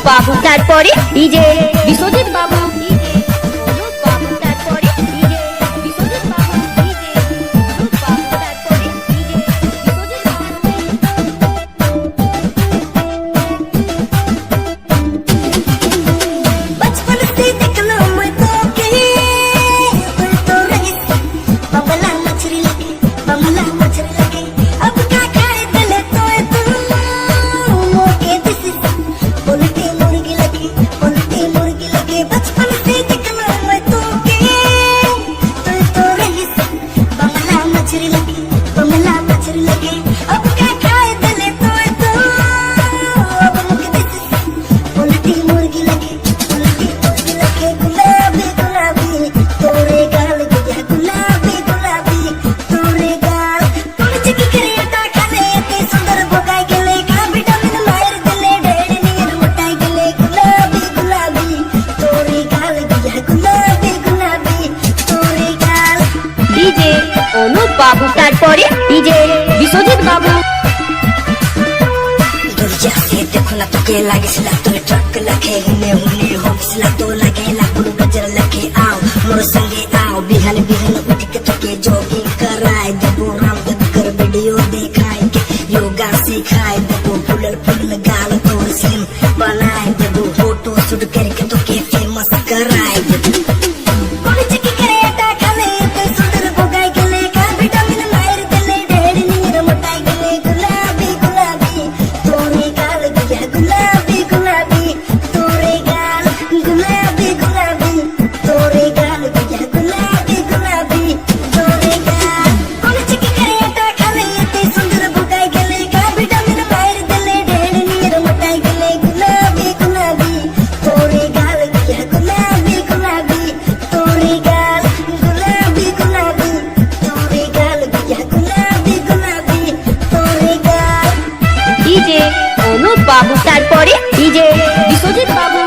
বাবু, তারপরে ডিজে বিশ্বজিৎ বাবু, ডিজে অনুপ বাবু, তারপরে ডিজে বিশ্বজিৎ বাবু, ডিজে অনুপ বাবু, তারপরে ডিজে বিশ্বজিৎ বাবু। बचपन से देखना मैं तो के तू तो रही बमला मछली लगे अब क्या खाए दिले तो तू मोके दिसी बोलती मुर्गी लगे बचपन से देखना मैं तो के तू तो रही बमला मछली लगे अब क्या खाए दिले तो तू अब मोके दिसी बोलती मुर्गी लगे गुलाबी तोरे गाल गया गुलाबी तोरे गाल तोरे चिकी करियटा खाले ते सुंदर भोगाय गेले का विटामिन मार दिले ढेर नीर मोटाय गेले गुलाबी तोरे गाल गया गुलाबी तोरे गाल। ডিজে অনুপ বাবু, তারপরে ডিজে বিশ্বজিৎ বাবু। दुर्जा से देखो ना तो के लागिसला तोरे ट्रक लखे हुने होगिसला तो लगेला गुरु गजर लखे आओ मोर संगे आओ बिहान उठ के तो के जॉगिंग कराए देबो रामदेव कर वीडियो देखाए के योगा सिखाए देबो फुलल गाल तो स्लिम बनाए देबो फोटो शूट करके तो के फेमस कराए देबो कोनी चिकी करेटा खाले ते सुंदर भोगाय गेले का विटामिन मार दिले ढेर नीर मोटाय गेले गुलाबी तोरे गाल गया गुलाबी तोरे गाल गुलाबी तोरे गाल गया गुलाबी तोरे गाल कोन चिकी करेटा खाले ते सुंदर भोगाय गेले का विटामिन मार दिले ढेर नीर मोटाय गेले गुलाबी तोरे गाल गया गुलाबी तोरे गाल गुलाबी तोरे गाल गया गुलाबी तोरे गाल। ডিজে অনুপ বাবু, তারপরে ডিজে বিশ্বজিৎ বাবু।